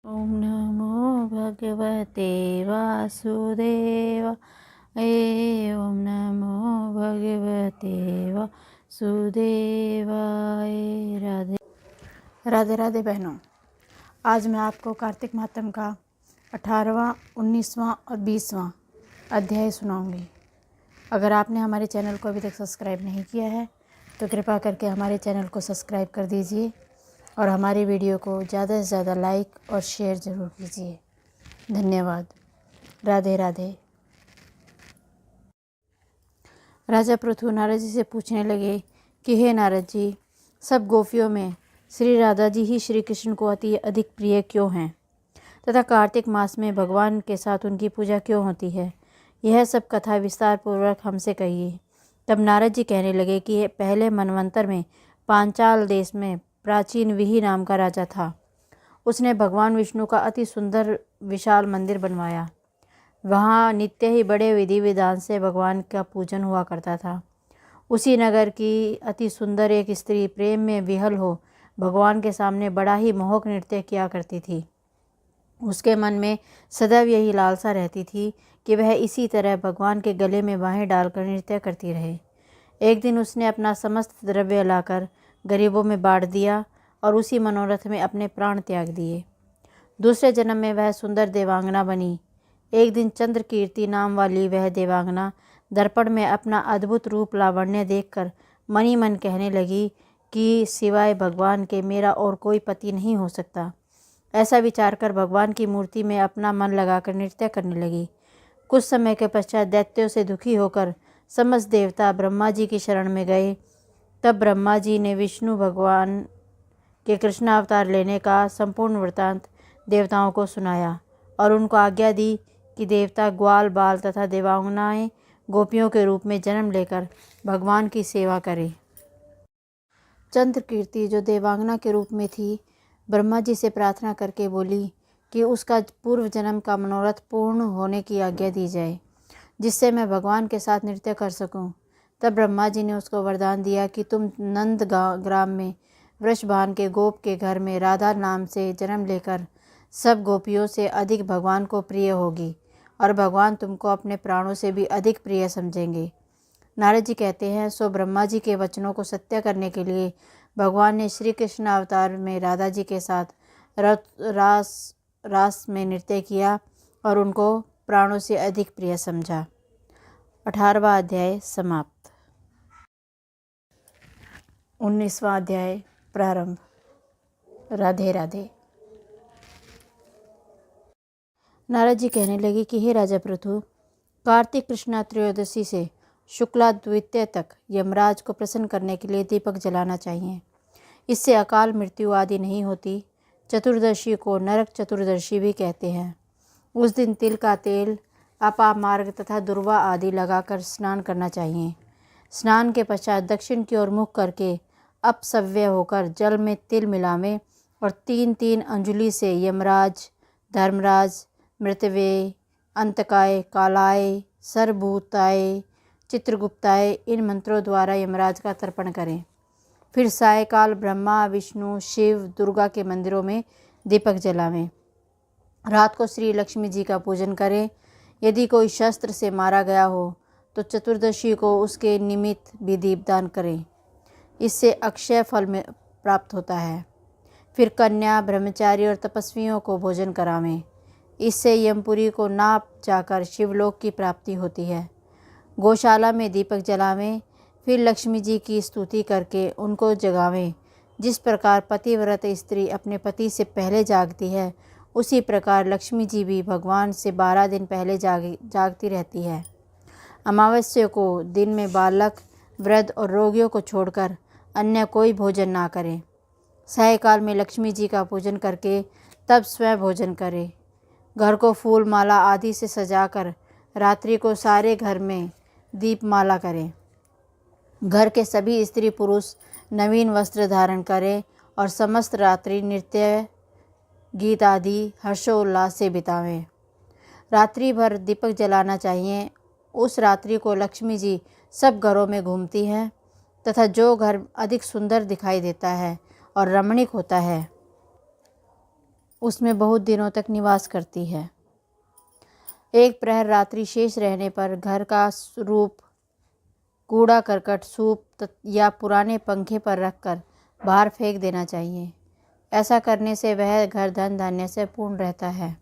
ओम नमो भगवते वासुदेव ओम नमो भगवते वासुदेवाय। राधे राधे राधे बहनों, आज मैं आपको कार्तिक मातम का 18वां, 19वां और 20वां अध्याय सुनाऊंगी। अगर आपने हमारे चैनल को अभी तक सब्सक्राइब नहीं किया है तो कृपा करके हमारे चैनल को सब्सक्राइब कर दीजिए और हमारी वीडियो को ज़्यादा से ज़्यादा लाइक और शेयर ज़रूर कीजिए। धन्यवाद। राधे राधे। राजा पृथु नारद जी से पूछने लगे कि हे नारद जी, सब गोपियों में श्री राधा जी ही श्री कृष्ण को अति अधिक प्रिय क्यों हैं तथा कार्तिक मास में भगवान के साथ उनकी पूजा क्यों होती है? यह सब कथा विस्तार पूर्वक हमसे कहिए। तब नारद जी कहने लगे कि पहले मनवंतर में पांचाल देश में प्राचीन विहि नाम का राजा था। उसने भगवान विष्णु का अति सुंदर विशाल मंदिर बनवाया। वहाँ नित्य ही बड़े विधि विधान से भगवान का पूजन हुआ करता था। उसी नगर की अति सुंदर एक स्त्री प्रेम में विहल हो भगवान के सामने बड़ा ही मोहक नृत्य किया करती थी। उसके मन में सदैव यही लालसा रहती थी कि वह इसी तरह भगवान के गले में बाहें डालकर नृत्य करती रहे। एक दिन उसने अपना समस्त द्रव्य लाकर गरीबों में बांट दिया और उसी मनोरथ में अपने प्राण त्याग दिए। दूसरे जन्म में वह सुंदर देवांगना बनी। एक दिन चंद्रकीर्ति नाम वाली वह देवांगना दर्पण में अपना अद्भुत रूप लावण्य देखकर मन ही मन कहने लगी कि सिवाय भगवान के मेरा और कोई पति नहीं हो सकता। ऐसा विचार कर भगवान की मूर्ति में अपना मन लगाकर नृत्य करने लगी। कुछ समय के पश्चात दैत्यों से दुखी होकर समस्त देवता ब्रह्मा जी की शरण में गए। तब ब्रह्मा जी ने विष्णु भगवान के कृष्णावतार लेने का संपूर्ण वृत्तांत देवताओं को सुनाया और उनको आज्ञा दी कि देवता ग्वाल बाल तथा देवांगनाएं गोपियों के रूप में जन्म लेकर भगवान की सेवा करें। चंद्रकीर्ति जो देवांगना के रूप में थी, ब्रह्मा जी से प्रार्थना करके बोली कि उसका पूर्व जन्म का मनोरथ पूर्ण होने की आज्ञा दी जाए, जिससे मैं भगवान के साथ नृत्य कर सकूं। तब ब्रह्मा जी ने उसको वरदान दिया कि तुम नंद ग्राम में वृषभान के गोप के घर में राधा नाम से जन्म लेकर सब गोपियों से अधिक भगवान को प्रिय होगी और भगवान तुमको अपने प्राणों से भी अधिक प्रिय समझेंगे। नारद जी कहते हैं, सो ब्रह्मा जी के वचनों को सत्य करने के लिए भगवान ने श्री कृष्ण अवतार में राधा जी के साथ रास में नृत्य किया और उनको प्राणों से अधिक प्रिय समझा। 18वां अध्याय समाप्त। 19वां अध्याय प्रारंभ। राधे राधे। नारद जी कहने लगे कि हे राजा पृथु, कार्तिक कृष्णा त्रयोदशी से शुक्ला द्वितीय तक यमराज को प्रसन्न करने के लिए दीपक जलाना चाहिए। इससे अकाल मृत्यु आदि नहीं होती। चतुर्दशी को नरक चतुर्दशी भी कहते हैं। उस दिन तिल का तेल, अपामार्ग तथा दुर्वा आदि लगाकर स्नान करना चाहिए। स्नान के पश्चात दक्षिण की ओर मुख करके अपसव्य होकर जल में तिल मिलावें और 3-3 अंजुलि से यमराज, धर्मराज, मृतव्यय, अंतकाय, कालाय, सर्वभूताय, चित्रगुप्ताय इन मंत्रों द्वारा यमराज का तर्पण करें। फिर सायकाल ब्रह्मा, विष्णु, शिव, दुर्गा के मंदिरों में दीपक जलावें। रात को श्री लक्ष्मी जी का पूजन करें। यदि कोई शस्त्र से मारा गया हो तो चतुर्दशी को उसके निमित्त भी दीपदान करें। इससे अक्षय फल में प्राप्त होता है। फिर कन्या, ब्रह्मचारी और तपस्वियों को भोजन करावें। इससे यमपुरी को नाप जाकर शिवलोक की प्राप्ति होती है। गौशाला में दीपक जलावें। फिर लक्ष्मी जी की स्तुति करके उनको जगावें। जिस प्रकार पतिव्रत स्त्री अपने पति से पहले जागती है, उसी प्रकार लक्ष्मी जी भी भगवान से 12 दिन पहले जागती रहती है। अमावस्या को दिन में बालक, वृद्ध और रोगियों को छोड़कर अन्य कोई भोजन ना करें। सायकाल में लक्ष्मी जी का पूजन करके तब स्वयं भोजन करें। घर को फूल माला आदि से सजाकर रात्रि को सारे घर में दीपमाला करें। घर के सभी स्त्री पुरुष नवीन वस्त्र धारण करें और समस्त रात्रि नृत्य, गीत आदि हर्षोल्लास से बितावें। रात्रि भर दीपक जलाना चाहिए। उस रात्रि को लक्ष्मी जी सब घरों में घूमती हैं तथा जो घर अधिक सुंदर दिखाई देता है और रमणीक होता है उसमें बहुत दिनों तक निवास करती है। एक प्रहर रात्रि शेष रहने पर घर का रूप कूड़ा करकट सूप या पुराने पंखे पर रखकर बाहर फेंक देना चाहिए। ऐसा करने से वह घर धन धान्य से पूर्ण रहता है।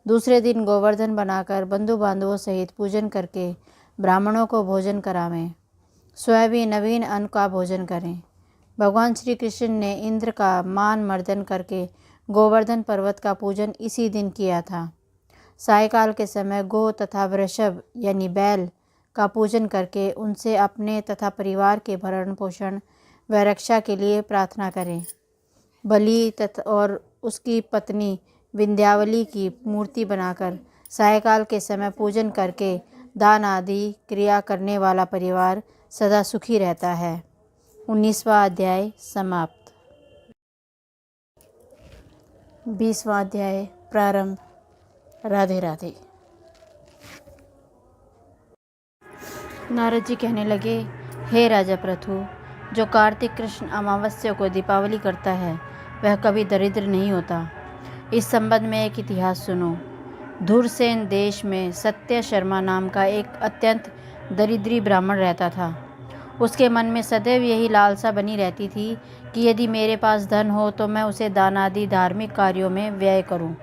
दूसरे दिन गोवर्धन बनाकर बंधु बांधवों सहित पूजन करके ब्राह्मणों को भोजन करावें। स्वयं भी नवीन अन्न का भोजन करें। भगवान श्री कृष्ण ने इंद्र का मान मर्दन करके गोवर्धन पर्वत का पूजन इसी दिन किया था। सायकाल के समय गो तथा वृषभ यानी बैल का पूजन करके उनसे अपने तथा परिवार के भरण पोषण व रक्षा के लिए प्रार्थना करें। बलि तथा और उसकी पत्नी विंध्यावली की मूर्ति बनाकर सायकाल के समय पूजन करके दान आदि क्रिया करने वाला परिवार सदा सुखी रहता है। 19वां अध्याय समाप्त। 20वां अध्याय प्रारंभ। राधे राधे। नारद जी कहने लगे, हे राजा पृथु, जो कार्तिक कृष्ण अमावस्या को दीपावली करता है वह कभी दरिद्र नहीं होता। इस संबंध में एक इतिहास सुनो। धुरसेन देश में सत्य शर्मा नाम का एक अत्यंत दरिद्री ब्राह्मण रहता था। उसके मन में सदैव यही लालसा बनी रहती थी कि यदि मेरे पास धन हो तो मैं उसे दान आदि धार्मिक कार्यों में व्यय करूं।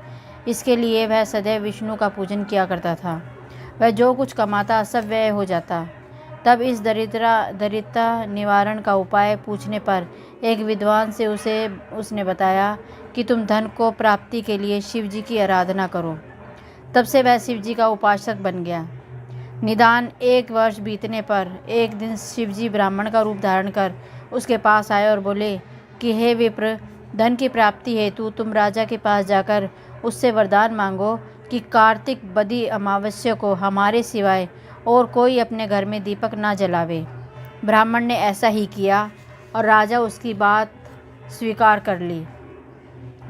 इसके लिए वह सदैव विष्णु का पूजन किया करता था। वह जो कुछ कमाता सब व्यय हो जाता। तब इस दरिद्रता निवारण का उपाय पूछने पर एक विद्वान से उसने बताया कि तुम धन को प्राप्ति के लिए शिव जी की आराधना करो। तब से वह शिव जी का उपासक बन गया। निदान 1 वर्ष बीतने पर एक दिन शिव जी ब्राह्मण का रूप धारण कर उसके पास आए और बोले कि हे विप्र, धन की प्राप्ति हेतु तुम राजा के पास जाकर उससे वरदान मांगो कि कार्तिक बदी अमावस्या को हमारे सिवाय और कोई अपने घर में दीपक ना जलावे। ब्राह्मण ने ऐसा ही किया और राजा उसकी बात स्वीकार कर ली।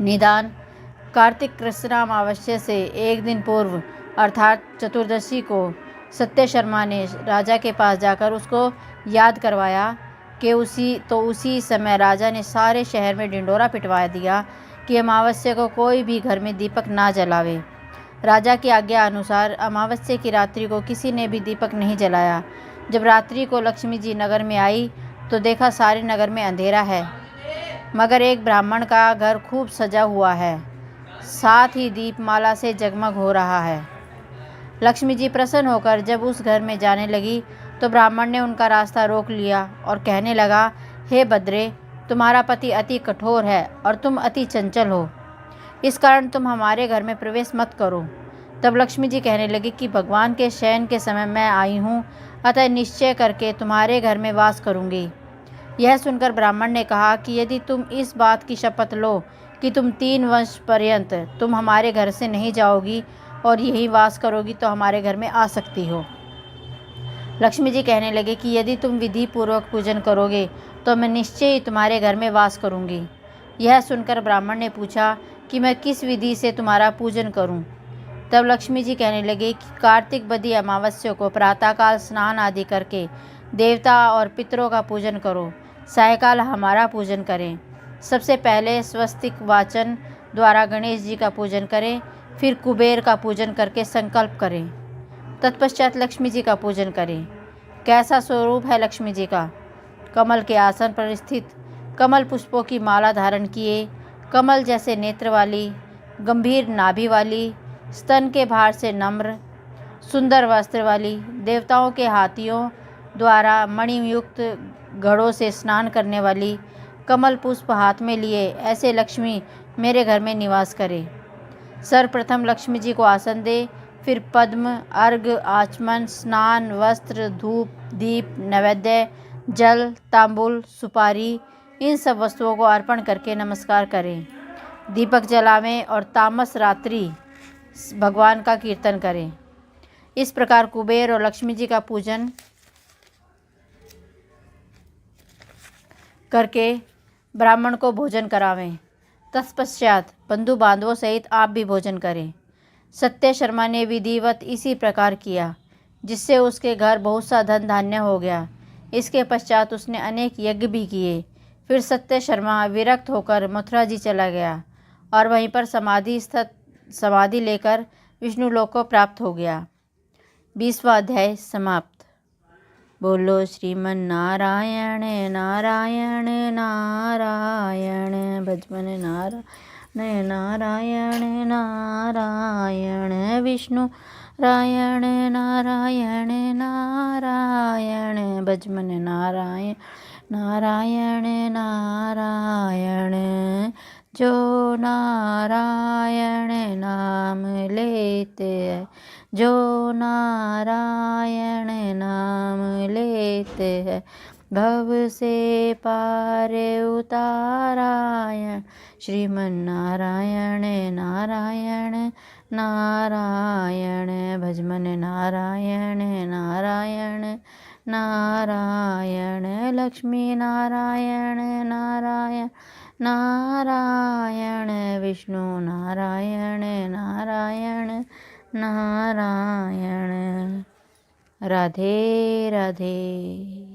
निदान कार्तिक कृष्ण अमावस्या से एक दिन पूर्व अर्थात चतुर्दशी को सत्य शर्मा ने राजा के पास जाकर उसको याद करवाया कि उसी समय राजा ने सारे शहर में ढिंढोरा पिटवा दिया कि अमावस्या को कोई भी घर में दीपक ना जलावे। राजा की आज्ञा अनुसार अमावस्या की रात्रि को किसी ने भी दीपक नहीं जलाया। जब रात्रि को लक्ष्मी जी नगर में आई तो देखा सारे नगर में अंधेरा है, मगर एक ब्राह्मण का घर खूब सजा हुआ है, साथ ही दीपमाला से जगमग हो रहा है। लक्ष्मी जी प्रसन्न होकर जब उस घर में जाने लगी तो ब्राह्मण ने उनका रास्ता रोक लिया और कहने लगा, हे बद्रे, तुम्हारा पति अति कठोर है और तुम अति चंचल हो, इस कारण तुम हमारे घर में प्रवेश मत करो। तब लक्ष्मी जी कहने लगी कि भगवान के शयन के समय मैं आई हूँ, अतः निश्चय करके तुम्हारे घर में वास करूँगी। यह सुनकर ब्राह्मण ने कहा कि यदि तुम इस बात की शपथ लो कि तुम 3 वर्ष पर्यंत तुम हमारे घर से नहीं जाओगी और यही वास करोगी तो हमारे घर में आ सकती हो। लक्ष्मी जी कहने लगे कि यदि तुम विधि पूर्वक पूजन करोगे तो मैं निश्चय ही तुम्हारे घर में वास करूँगी। यह सुनकर ब्राह्मण ने पूछा कि मैं किस विधि से तुम्हारा पूजन करूं? तब लक्ष्मी जी कहने लगे कि कार्तिक बदी अमावस्या को प्रातःकाल स्नान आदि करके देवता और पितरों का पूजन करो, सायकाल हमारा पूजन करें। सबसे पहले स्वस्तिक वाचन द्वारा गणेश जी का पूजन करें, फिर कुबेर का पूजन करके संकल्प करें, तत्पश्चात लक्ष्मी जी का पूजन करें। कैसा स्वरूप है लक्ष्मी जी का? कमल के आसन पर स्थित, कमल पुष्पों की माला धारण किए, कमल जैसे नेत्र वाली, गंभीर नाभि वाली, स्तन के भार से नम्र, सुंदर वस्त्र वाली, देवताओं के हाथियों द्वारा मणियुक्त घड़ों से स्नान करने वाली, कमल पुष्प हाथ में लिए ऐसे लक्ष्मी मेरे घर में निवास करे। सर्वप्रथम लक्ष्मी जी को आसन दे, फिर पद्म, अर्घ, आचमन, स्नान, वस्त्र, धूप, दीप, नैवेद्य, जल, तांबुल, सुपारी, इन सब वस्तुओं को अर्पण करके नमस्कार करें। दीपक जलावें और तामस रात्रि भगवान का कीर्तन करें। इस प्रकार कुबेर और लक्ष्मी जी का पूजन करके ब्राह्मण को भोजन करावें। तत्पश्चात बंधु बांधवों सहित आप भी भोजन करें। सत्य शर्मा ने विधिवत इसी प्रकार किया, जिससे उसके घर बहुत सा धन धान्य हो गया। इसके पश्चात उसने अनेक यज्ञ भी किए। फिर सत्य शर्मा विरक्त होकर मथुरा जी चला गया और वहीं पर समाधि लेकर विष्णु लोक को प्राप्त हो गया। 20वां अध्याय समाप्त। बोलो श्रीमन नारायण नारायण नारायण भजमन नारायण नारायण नारायण विष्णु नारायण नारायण नारायण भजमन नारायण नारायण नारायण। जो नारायण नाम लेते हैं, जो नारायण नाम लेते हैं, भव से पार उतारायण। श्रीमन नारायण नारायण नारायण भजमन नारायण नारायण नारायण। लक्ष्मी नारायण नारायण नारायण विष्णु नारायण नारायण नारायण। राधे राधे।